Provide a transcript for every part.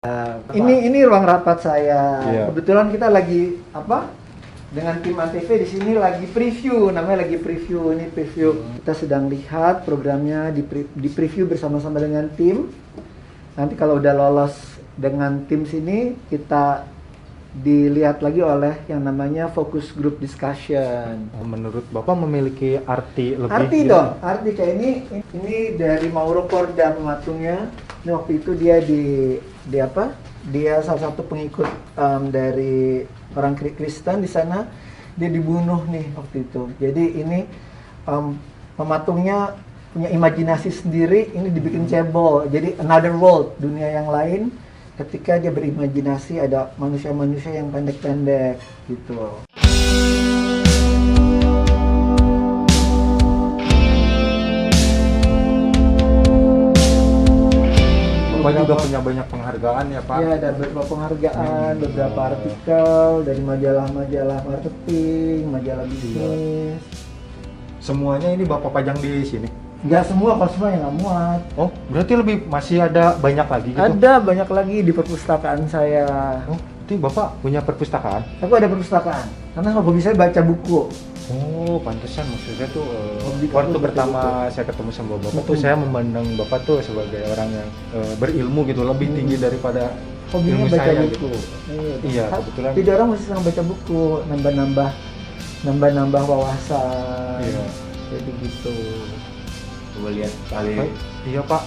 Ini ruang rapat saya. Iya. Kebetulan kita lagi dengan tim Antv di sini lagi preview, namanya lagi preview. Ini preview. Kita sedang lihat programnya di preview bersama-sama dengan tim. Nanti kalau udah lolos dengan tim sini, kita dilihat lagi oleh yang namanya focus group discussion. Menurut Bapak memiliki arti lebih? Arti dong, arti kayak ini dari Mauro Korda pematungnya. Ini waktu itu dia dia salah satu pengikut dari orang Kristen di sana. Dia dibunuh nih waktu itu. Jadi ini pematungnya punya imajinasi sendiri, ini dibikin cebol. Jadi another world, dunia yang lain. Ketika dia berimajinasi ada manusia-manusia yang pendek-pendek gitu. Bapak juga punya banyak penghargaan ya Pak? Ya, ada beberapa penghargaan, beberapa artikel dari majalah-majalah marketing, majalah bisnis. Semuanya ini Bapak pajang di sini? Nggak semua, kalau semua yang nggak muat. Oh, berarti masih ada banyak lagi gitu? Ada banyak lagi di perpustakaan saya. Oh, berarti Bapak punya perpustakaan? Aku ada perpustakaan, karena hobi saya baca buku. Oh, pantesan maksudnya tuh Hobi waktu kamu pertama baca saya ketemu sama Bapak Betul. tuh saya memandang Bapak tuh sebagai orang yang berilmu gitu, lebih tinggi daripada Hobinya ilmu baca saya buku. gitu. Iya, kebetulan. Jadi orang mesti senang baca buku, nambah wawasan. Iya. Jadi gitu. Coba lihat kali. Iya Pak.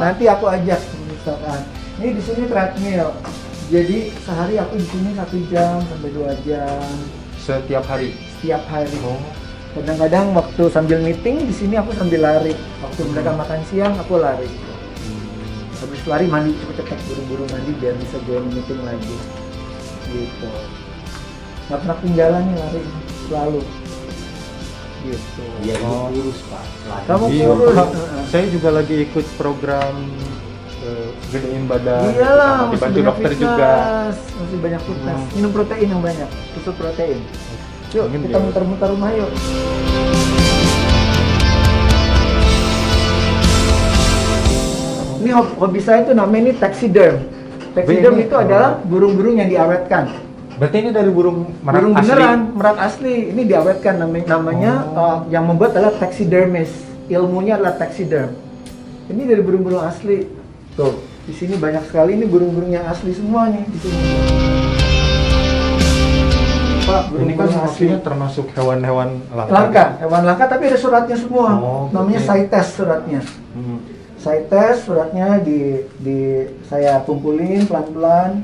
Nanti aku ajak perpustakaan. Ini di sini treadmill. Jadi sehari aku di sini 1 jam sampai 2 jam Setiap hari? setiap hari. Oh. Kadang-kadang waktu sambil meeting di sini aku sambil lari. Waktu mereka makan siang aku lari. Habis lari mandi cepet-cepet, buru-buru mandi biar bisa join meeting lagi. Gitu. Nggak pernah ketinggalan nih lari selalu. Gitu. Iya, Oh. kurus Pak. Kamu Iya, kurus. Pak. Saya juga lagi ikut program gedein badan. Iyalah, sama dibantu masih dokter banyak juga. fitness, masih banyak fitness. Minum protein yang banyak, susu protein. Yuk, Mungkin kita dia- muter-muter rumah yuk. Ini hobi saya itu namanya ini taxiderm. Taxiderm Ini- itu adalah burung-burung yang diawetkan. Berarti ini dari burung merak Burung asli? beneran, merak asli. Ini diawetkan namanya yang membuat adalah taxidermist. Ilmunya adalah taxiderm. Ini dari burung-burung asli. Tuh, di sini banyak sekali ini burung-burung yang asli semua nih di sini. Pak, Ini kan aslinya termasuk hewan-hewan langka. hewan langka tapi ada suratnya semua. Oh, Namanya oke. CITES suratnya. Hmm. CITES suratnya di saya kumpulin pelan-pelan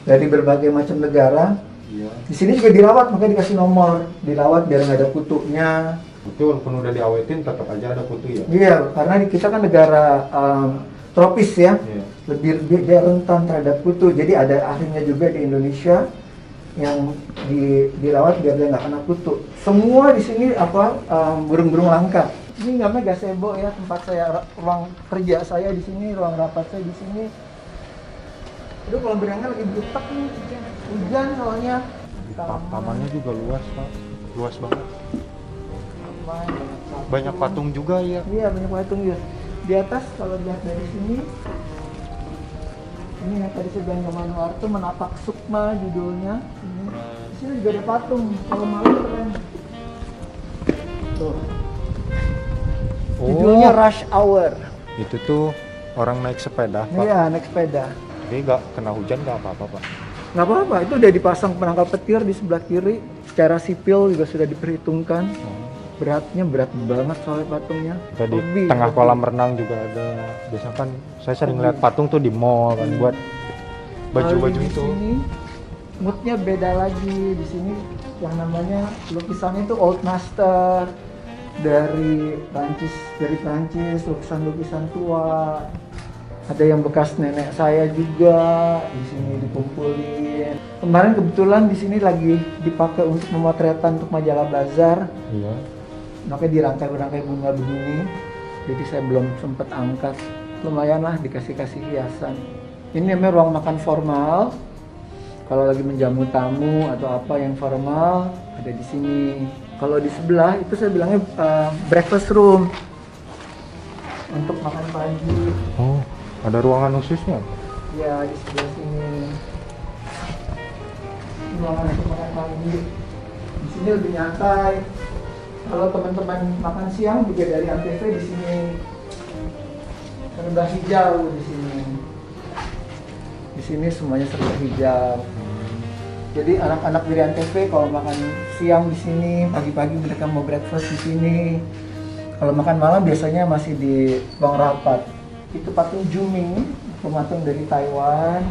dari berbagai macam negara. Iya. Di sini juga dirawat, makanya dikasih nomor. Dirawat biar nggak ada kutunya. Tapi walaupun udah diawetin tetap aja ada kutu ya? Iya, karena kita kan negara tropis ya. Iya. Lebih dia rentan terhadap kutu. Jadi ada ahlinya juga di Indonesia yang dirawat biar dia nggak kena kutu. Semua di sini burung-burung langka. Ini namanya gazebo ya, tempat saya, ruang kerja saya di sini, ruang rapat saya di sini. Aduh, kalau berenang lagi butek nih, hujan soalnya. Tamannya juga luas Pak, luas banget. Banyak patung juga ya. Iya, banyak patung ya. Di atas kalau lihat dari sini, ini yang tadi saya bilang Nyoman Soeharto Menapak Sukma judulnya. Ini. Di sini juga ada patung. Kalau malam keren. Tuh. Judulnya Rush Hour. Itu tuh orang naik sepeda Pak. Iya, naik sepeda. Jadi nggak kena hujan nggak apa-apa Pak. Nggak apa-apa, itu udah dipasang penangkal petir di sebelah kiri. Secara sipil juga sudah diperhitungkan. Beratnya berat banget soalnya patungnya. Tadi Hobi, tengah hobi. kolam renang juga ada. Biasanya kan saya sering lihat patung tuh di mall kan buat baju-baju Lalu itu. Di sini moodnya beda lagi. Di sini yang namanya lukisannya itu Old Master dari Prancis, lukisan-lukisan tua. Ada yang bekas nenek saya juga di sini dikumpulin. Kemarin kebetulan di sini lagi dipakai untuk pemotretan untuk majalah Bazar. Iya. Makanya dirangkai-rangkai bunga begini. Jadi saya belum sempat angkat. Lumayan lah dikasih hiasan. Ini namanya ruang makan formal. Kalau lagi menjamu tamu atau apa yang formal ada di sini. Kalau di sebelah itu saya bilangnya breakfast room untuk makan pagi. Oh, ada ruangan khususnya? Ya di sebelah sini. Ini ruangan untuk makan pagi. Di sini lebih nyantai. Kalau teman-teman makan siang juga dari Antv di sini. Serba hijau di sini. Di sini semuanya serba hijau. Jadi anak-anak dari Antv kalau makan siang di sini, pagi-pagi mereka mau breakfast di sini. Kalau makan malam biasanya masih di ruang rapat. Itu patung Juming, pematung dari Taiwan.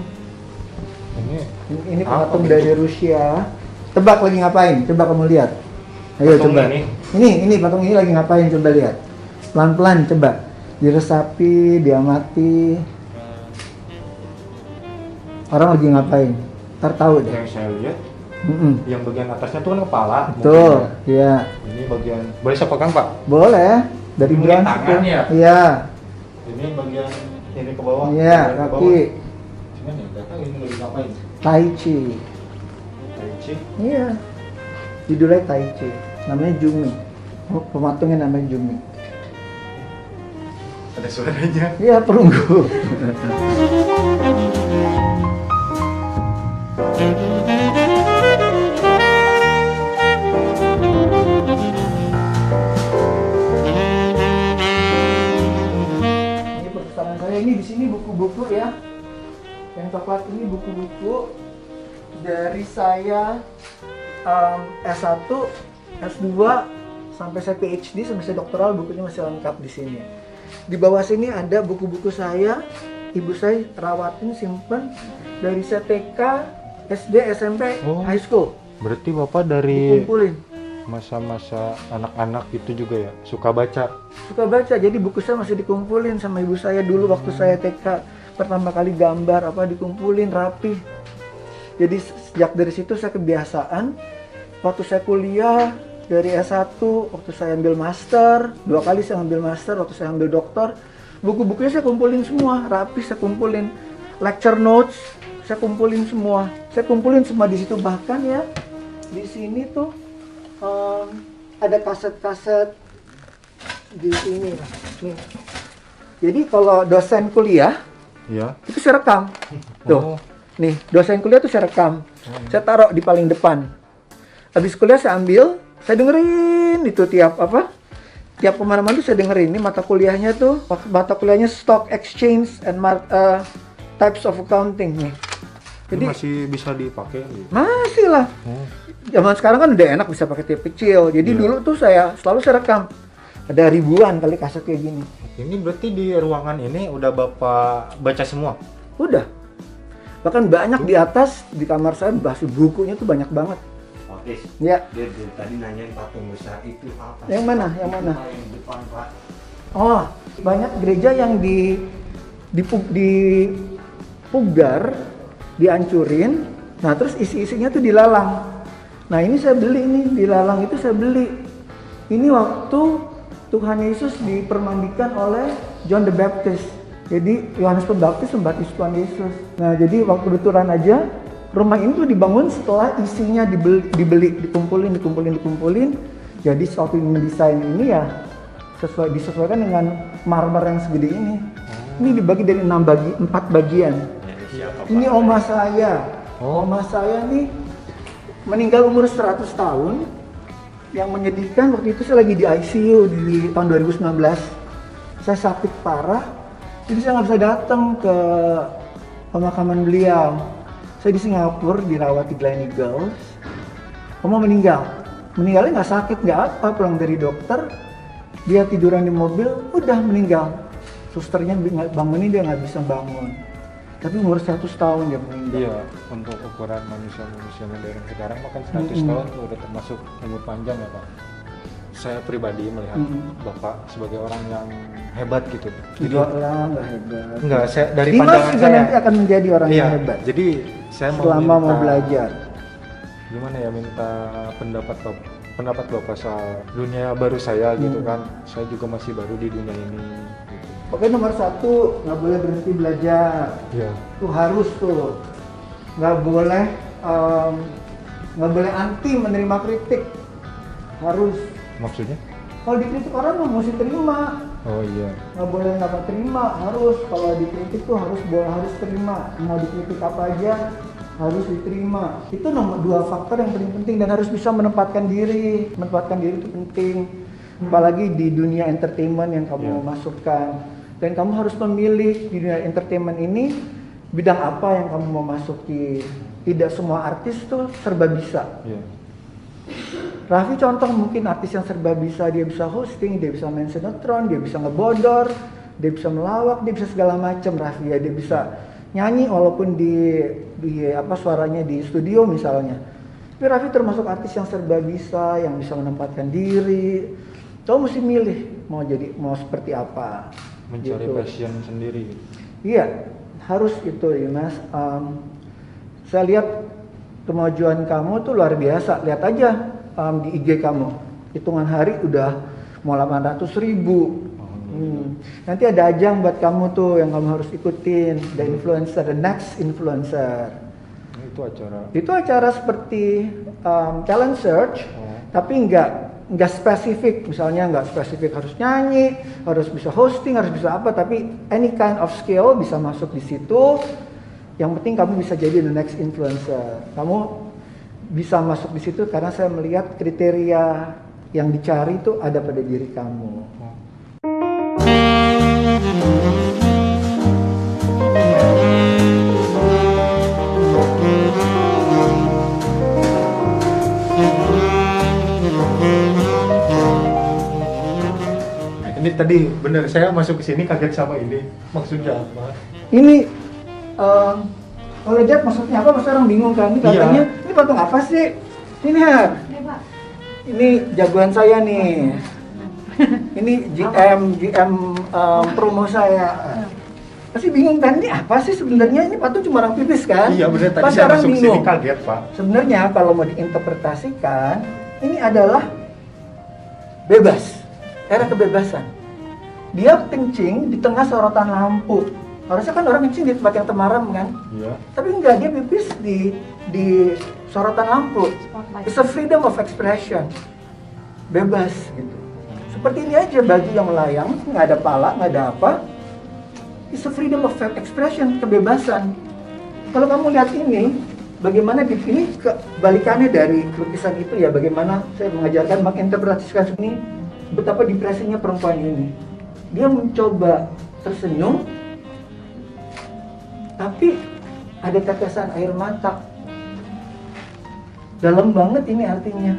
Ini apa pematung ini? dari Rusia. Tebak lagi ngapain? Coba kamu lihat. Ayo Patung coba. ini? Ini patung ini lagi ngapain? Coba lihat. Pelan-pelan coba. Diresapi, diamati. Orang lagi ngapain? Ntar tahu deh. Yang saya lihat, Mm-mm. yang bagian atasnya tuh kan kepala. Betul, mungkin iya. Ini bagian, boleh saya pegang Pak? Boleh. Dari Mungkin bronze tangan itu. ya? Iya. Ini bagian ini ke bawah. Iya, bagian ke kaki. bawah. Cuman ya, nggak tahu ini lagi ngapain. Tai Chi. Tai Chi. Iya. Judulnya Tai Chi. Namanya Jumi. Pematungnya namanya Jumi. Ada suaranya. Iya, perunggu. Ini perpustakaan saya. Ini di sini buku-buku ya. Yang coklat ini buku-buku dari saya S1, S2 sampai saya PhD sampai saya doktoral, bukunya masih lengkap di sini. Di bawah sini ada buku-buku saya, ibu saya rawatin, simpen dari saya TK, SD, SMP, Oh. high school. Berarti Bapak dari Dikumpulin. masa-masa anak-anak itu juga ya, suka baca. Suka baca, jadi buku saya masih dikumpulin sama ibu saya dulu waktu saya TK. Pertama kali gambar apa dikumpulin rapi. Jadi sejak dari situ saya kebiasaan. Waktu saya kuliah dari S1, waktu saya ambil master, 2 kali saya ambil master, waktu saya ambil doktor, buku-bukunya saya kumpulin semua, rapi saya kumpulin. Lecture notes saya kumpulin semua. Saya kumpulin semua di situ, bahkan ya di sini tuh ada kaset-kaset di sini. Nih. Jadi kalau dosen kuliah Ya. itu saya rekam. Tuh. Oh. Nih, dosen kuliah tuh saya rekam. Saya taruh di paling depan. Habis kuliah saya ambil, saya dengerin itu tiap kemana-mana tuh saya dengerin. Ini mata kuliahnya tuh, mata kuliahnya Stock Exchange and Types of Accounting nih. Jadi Jadi masih bisa dipakai gitu. masih lah. Oh. Zaman sekarang kan udah enak bisa pakai tape kecil. Jadi Iya. dulu tuh saya selalu saya rekam. Ada ribuan kali kaset kayak gini. Ini berarti di ruangan ini udah Bapak baca semua? Udah. Bahkan banyak di atas di kamar saya masih bukunya tuh banyak banget. Oke. Ya. Dia dari tadi nanyain patung besar itu apa? Yang mana? Yang mana? Yang depan Pak. Oh, banyak gereja yang di Pugar dihancurin. Nah, terus isi-isinya tuh dilalang. Nah, ini saya beli nih, dilalang itu saya beli. Ini waktu Tuhan Yesus dipermandikan oleh John the Baptist. Jadi Yohanes Pembaptis membaptis Tuhan Yesus. Nah, jadi waktu kebetulan aja rumah ini tuh dibangun setelah isinya dibeli, dikumpulin. Jadi waktu mendesain ini ya disesuaikan dengan marmer yang segede ini. Ini dibagi dari 4 bagian. Ini siapa Pak? Ini oma saya. Oh. Oma saya nih meninggal umur 100 tahun. Yang menyedihkan waktu itu saya lagi di ICU di tahun 2019. Saya sakit parah. Jadi saya nggak bisa datang ke pemakaman beliau. Saya di Singapura dirawat di Gleneagles. Oma meninggal. Meninggalnya nggak sakit, nggak apa. Pulang dari dokter, dia tiduran di mobil, udah meninggal. Susternya bangunin, dia nggak bisa bangun. Tapi umur 100 tahun dia meninggal. Iya, untuk ukuran manusia modern sekarang makan 100 tahun tuh udah termasuk umur panjang ya Pak. Saya pribadi melihat Bapak sebagai orang yang hebat gitu. Enggak lah, nggak hebat. Enggak, saya dari Dimas pandangan juga saya. nanti akan menjadi orang Iya, yang hebat. jadi saya Selama mau minta- belajar. Gimana ya, minta pendapat Bapak soal dunia baru saya gitu kan. Saya juga masih baru di dunia ini gitu. Pokoknya nomor 1, nggak boleh berhenti belajar. Iya. Itu harus tuh. Nggak boleh anti menerima kritik. Harus. Maksudnya? Kalau dikritik orang nggak mesti terima. Oh iya. Nggak boleh nggak terima, harus kalau dikritik tuh harus terima. Mau dikritik apa aja harus diterima. Itu nomor 2 faktor yang paling penting, dan harus bisa menempatkan diri. Menempatkan diri itu penting, apalagi di dunia entertainment yang kamu mau masukkan. Dan kamu harus memilih di dunia entertainment ini bidang apa yang kamu mau masuki. Tidak semua artis tuh serba bisa. Raffi contoh mungkin artis yang serba bisa, dia bisa hosting, dia bisa main sinetron, dia bisa ngebodor, dia bisa melawak, dia bisa segala macam. Raffi ya, dia bisa nyanyi walaupun di apa suaranya di studio misalnya. Tapi Raffi termasuk artis yang serba bisa, yang bisa menempatkan diri. Kamu mesti milih mau seperti apa. Mencari gitu. passion sendiri. Iya, harus itu ya Mas. Saya lihat kemajuan kamu tuh luar biasa. Lihat aja di IG kamu, hitungan hari udah mau 800.000. Nanti ada ajang buat kamu tuh yang kamu harus ikutin, the influencer, the next influencer. Itu acara seperti talent search, tapi nggak spesifik. Misalnya nggak spesifik harus nyanyi, harus bisa hosting, harus bisa apa, tapi any kind of skill bisa masuk di situ. Yang penting kamu bisa jadi the next influencer. Kamu bisa masuk di situ karena saya melihat kriteria yang dicari itu ada pada diri kamu. Ini tadi bener, saya masuk ke sini kaget sama ini. Maksudnya apa? Ini kalau lihat maksudnya apa, pasti orang bingung kan? Ini katanya, ini patung apa sih? Ini Her. Ini jagoan saya nih. Ini GM promo saya. Pasti bingung kan? Ini apa sih sebenarnya? Ini patung cuma orang pipis kan? Iya bener, tadi Pasti saya orang masuk ke bingung. sini kaget Pak. Sebenarnya kalau mau diinterpretasikan, ini adalah bebas, era kebebasan. Dia kencing di tengah sorotan lampu. Harusnya kan orang kencing di tempat yang temaram kan? Iya. Tapi enggak, dia pipis di sorotan lampu. It's a freedom of expression. Bebas gitu. Seperti ini aja, baju yang melayang, nggak ada pala, nggak ada apa. It's a freedom of expression, kebebasan. Kalau kamu lihat ini, bagaimana ini kebalikannya dari lukisan itu ya, bagaimana saya mengajarkan menginterpretasikan ini, betapa depresinya perempuan ini. Dia mencoba tersenyum, tapi ada tetesan air mata. Dalam banget ini artinya.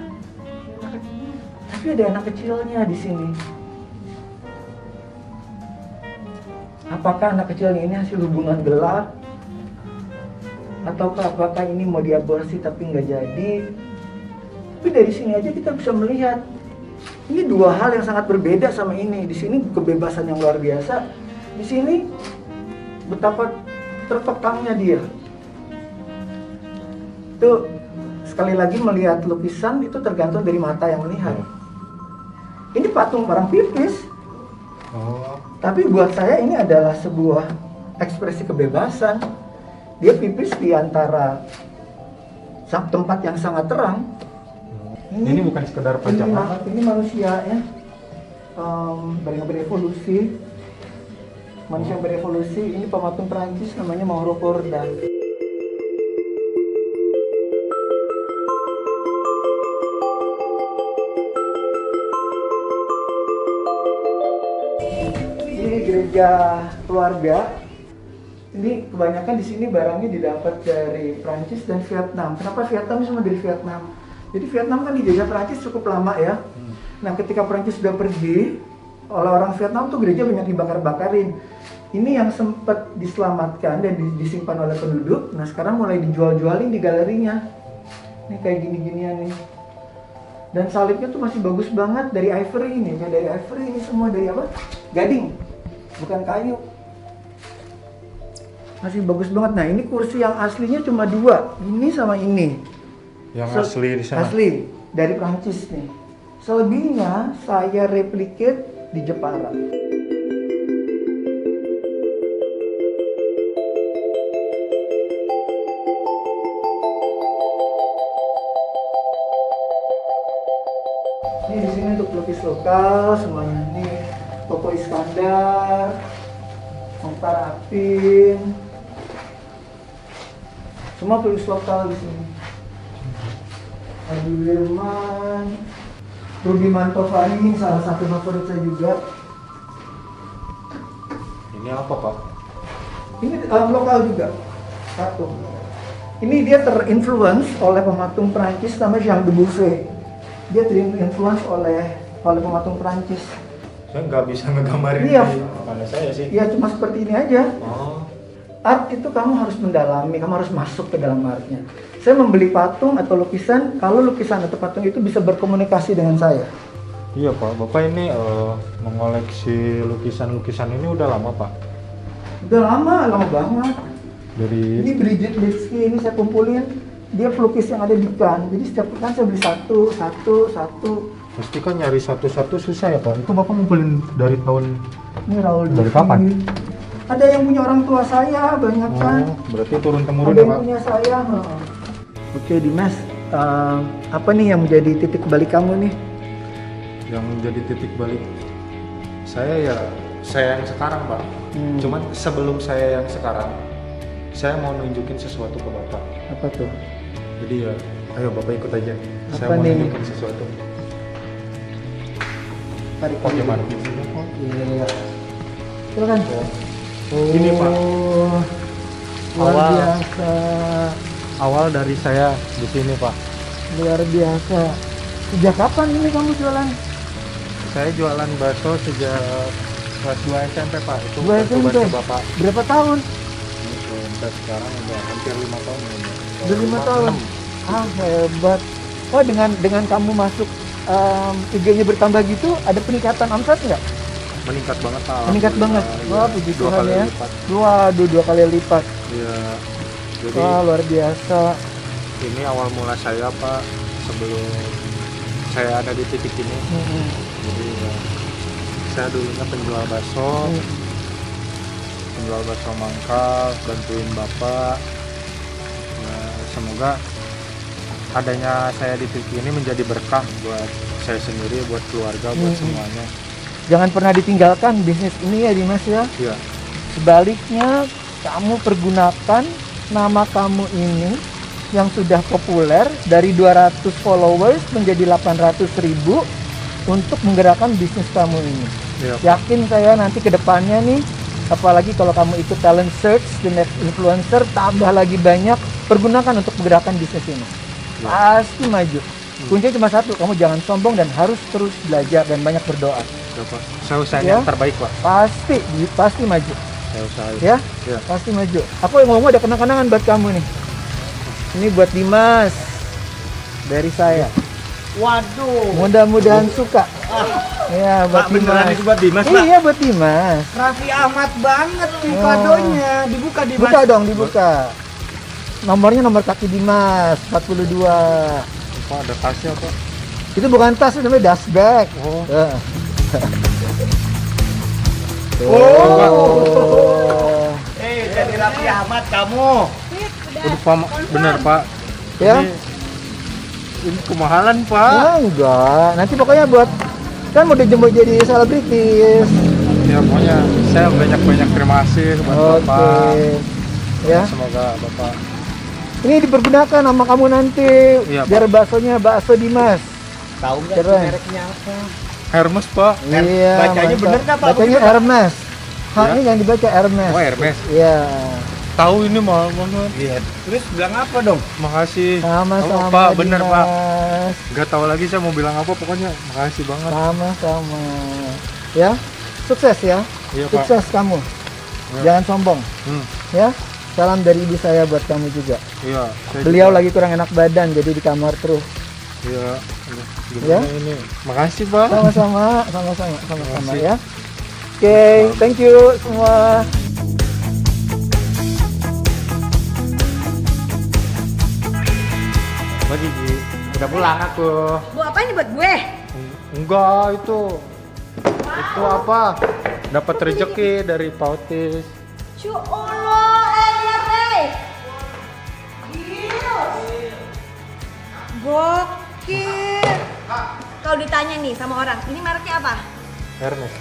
Tapi ada anak kecilnya di sini. Apakah anak kecilnya ini hasil hubungan gelap? Ataukah apakah ini mau diaborsi tapi nggak jadi? Tapi dari sini aja kita bisa melihat ini dua hal yang sangat berbeda sama ini. Di sini kebebasan yang luar biasa. Di sini betapa terpekangnya dia. Itu sekali lagi melihat lukisan itu tergantung dari mata yang melihat. Ini patung orang pipis. Tapi buat saya ini adalah sebuah ekspresi kebebasan. Dia pipis di antara tempat yang sangat terang. Ini bukan sekedar pajangan. Ini manusia ya, berevolusi. Manusia yang berevolusi. Ini pematung Perancis namanya Mauro Corda. Ini gereja keluarga. Ini kebanyakan di sini barangnya didapat dari Prancis dan Vietnam. Kenapa Vietnam? Semua dari Vietnam. Jadi Vietnam kan dijajah Prancis cukup lama ya. Nah ketika Prancis sudah pergi, oleh orang Vietnam tuh gereja banyak dibakar-bakarin. Ini yang sempat diselamatkan dan disimpan oleh penduduk. Nah sekarang mulai dijual-jualin di galerinya. Ini kayak gini-ginian nih. Dan salibnya tuh masih bagus banget dari ivory ini. Ya dari ivory ini semua dari apa? Gading, bukan kayu. Masih bagus banget. Nah ini kursi yang aslinya cuma 2, ini sama ini. Yang asli di sana. Asli dari Prancis nih. Selebihnya saya replicate di Jepara. Ini di sini untuk pelukis lokal semuanya. Ini Toko Iskandar, Mukhtar Apin, semua pelukis lokal di sini. Adi Wirman, Rudi Mantovani, salah satu favorit saya juga. Ini apa Pak? Ini lokal juga, patung. Ini dia terinfluence oleh pematung Prancis namanya Jean de Beauvais. Dia terinfluence oleh pematung Prancis. Saya nggak bisa ngegambarin Iya. di kepala saya sih. Ya cuma seperti ini aja. Oh, Art itu kamu harus mendalami, kamu harus masuk ke dalam artnya. Saya membeli patung atau lukisan, kalau lukisan atau patung itu bisa berkomunikasi dengan saya. iya Pak. Bapak ini mengoleksi lukisan-lukisan ini udah lama Pak? Udah lama banget. Dari Ini Brigitte Levski, ini saya kumpulin. Dia pelukis yang ada di Cannes. Jadi setiap pekan saya beli satu. pasti kan nyari satu-satu susah ya Pak. Itu Bapak ngumpulin dari tahun Ini Raoul Dari Dufi. kapan? Ada yang punya orang tua saya, banyak kan. berarti turun temurun Ada ya yang Pak? punya saya. Oke Dimas, apa nih yang menjadi titik balik kamu nih? Yang jadi titik balik saya yang sekarang Pak. Cuman sebelum saya yang sekarang, saya mau nunjukin sesuatu ke Bapak. Apa tuh? Jadi ya, ayo Bapak ikut aja. Saya Apa mau nih? nunjukin sesuatu. Tarik Oke, dulu. mantap. Iya. Silakan. Ini, Pak. Luar Awal. biasa. Awal dari saya di sini Pak. Luar biasa. Sejak kapan ini kamu jualan? Saya jualan bakso sejak kelas 2 SMP Pak. Itu 2 waktu SMP? bantu Bapak. Berapa tahun? Sampai sekarang udah hampir 5 tahun. Udah 5 tahun. Ah, hebat. Oh, dengan kamu masuk IG-nya bertambah gitu, ada peningkatan omset nggak? Meningkat banget Pak. Meningkat banget. Alhamdulillah. Wah, Iya. puji 2 Tuhan kali ya. lipat. Waduh, 2 kali lipat. Iya. Jadi Wah, luar biasa. ini awal mula saya Pak sebelum saya ada di titik ini. Jadi ya, saya dulunya penjual bakso, mangkal, bantuin Bapak. Ya, semoga adanya saya di titik ini menjadi berkah buat saya sendiri, buat keluarga, buat semuanya. Jangan pernah ditinggalkan bisnis ini ya Dimas ya. Iya. Sebaliknya, kamu pergunakan nama kamu ini yang sudah populer dari 200 followers menjadi 800.000 untuk menggerakkan bisnis kamu ini. Iya, Pak. Yakin saya nanti ke depannya nih, apalagi kalau kamu ikut talent search, the next influencer, tambah lagi banyak, pergunakan untuk menggerakkan bisnis ini. Pasti maju. Kuncinya cuma satu, kamu jangan sombong dan harus terus belajar dan banyak berdoa. Ya, Pak. Saya usahain Ya. yang terbaik Pak. Pasti maju. Saya usahain. Ya, Iya. pasti maju. Aku yang ngomong ada kenang-kenangan buat kamu nih. Ini buat Dimas dari saya. Waduh. Mudah-mudahan suka. Ya, buat Pak, beneran Dimas. itu buat Dimas, Pak? Iya, buat Dimas. Raffi Ahmad banget nih Oh. kadonya. Dibuka Dimas. Buka dong, dibuka. Nomornya nomor kaki Dimas 42. Pak, ada tasnya Pak. Itu bukan tas, itu namanya dust bag. Oh. Ya. Oh. Jadi Raffi Ahmad kamu. Udah Pak, bener Pak. Ya. Ini kemahalan Pak. Ya, enggak. Nanti pokoknya buat kan mau dijemput jadi selebritis. Ya pokoknya saya banyak terima kasih buat Oke. Bapak. Ya. Semoga Bapak Ini dipergunakan nama kamu nanti. Iya, Pak. Biar baksonya bakso Dimas. Tahu nggak Keren. mereknya apa? Hermes Pak. Iya. bacanya mantap. bener nggak, Pak? Bacanya Begitu, Pak? Hermes. Ya. Ini yang dibaca Hermes. Oh Hermes. Iya. Tahu ini mahal banget. Iya. Terus bilang apa dong? Makasih. Sama-sama. Oh, Pak, bener Pak. Dimas. Gak tahu lagi saya mau bilang apa, pokoknya makasih banget. Sama-sama. Ya. Sukses ya. Iya Pak. Sukses kamu. Ya. Jangan sombong. Ya. Salam dari ibu saya buat kamu juga. Iya. saya Beliau juga- lagi kurang enak badan jadi di kamar terus. Iya. Ya. Gimana ini? Makasih Pak. Sama-sama Makasih. ya. Oke, thank you semua. Mbak Gigi, udah pulang aku. Bu apa ini buat gue? Enggak, itu apa? Dapat rezeki dari Pautis. Cu Allah, lihat Gokil. Kalau ditanya nih sama orang, ini mereknya apa? Hermes.